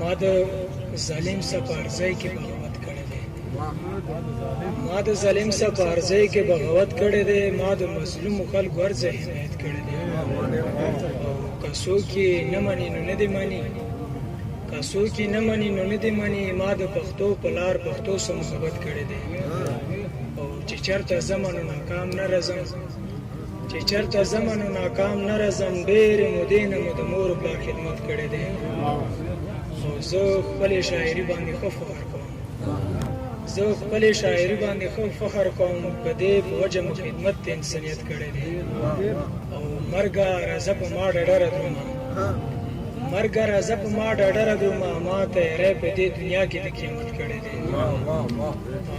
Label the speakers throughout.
Speaker 1: ما د ظالم سپارځای کې بغاوت کړی دی ما د ظالم سپارځای کې بغاوت کړی دی ما د مظلوم خلکو هر ځای حمایت کړی دی که څوک یې نه مني نو نه دې مني که څوک یې نه مني نو نه دې مني ما د پښتو په لار پښتو سره محبت کړی دی او چې چېرته ځمه نو ناکام نه راځم چې چېرته ځمه نو ناکام نه راځم ډېرې مودې نه مو د مور پلار خدمت کړی دی او زه خپلې شاعري باندې ښه فخر کوم زه خپلې شاعري باندې ښه فخر کوم په دې په وجه مو خدمت د انسانیت کړی دی او مرګه راځه په ما ډډره درومه مرګه راځه په ما ډډره درومه ما تیاری په دې دنیا کې د قیامت کړی دی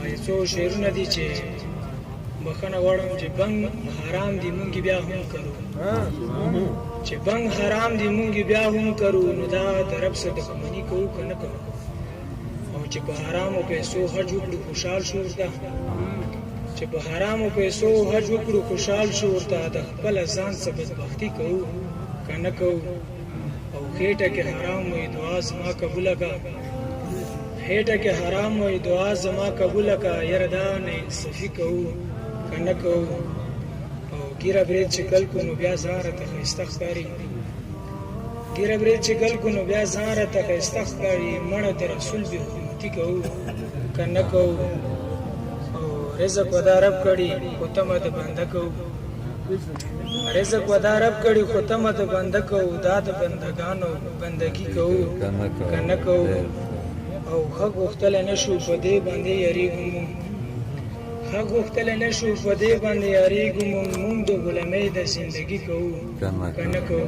Speaker 1: یو څو شعرونه دي چې بخښنه غواړم چې بنګ حرام دي مونږ بیا هم کرو چې بنګ حرام دي مونږ بیا هم کرو نو دا د رب سره دښمني کوو که نه کوو او چې په حرامو پیسو حج وکړو خوشحال شو ورته چې په حرامو پیسو حج وکړو خوشحال شو ورته د خپل ځان څخه بدبختي کوو که نه کوو او خېټه کې حرام وي دعا زما قبوله که خېټه کې حرام وي دعا زما قبوله که یاره دا نه انصافي کوو که نه کوو او ګیره برید چې کل کو نو بیا ځان راته ښایسته ښکاري ګیره برید چې کل کو نو بیا ځان راته ښایسته ښکاري مړه د رسول بې حرمتي کوو که نه کوو او رزق ودا رب کړي خو تمه د بنده کوو رزق ودا رب کړي خو تمه د بنده کوو دا د بندګانو بندګي کوو که نه کوو او حق غوښتلی نه شو په دې باندې یارېږو مونږ حق غوښتلی نه شو په دې باندې یارېږو مونږ د غلامۍ د زندګي کوو که نه کوو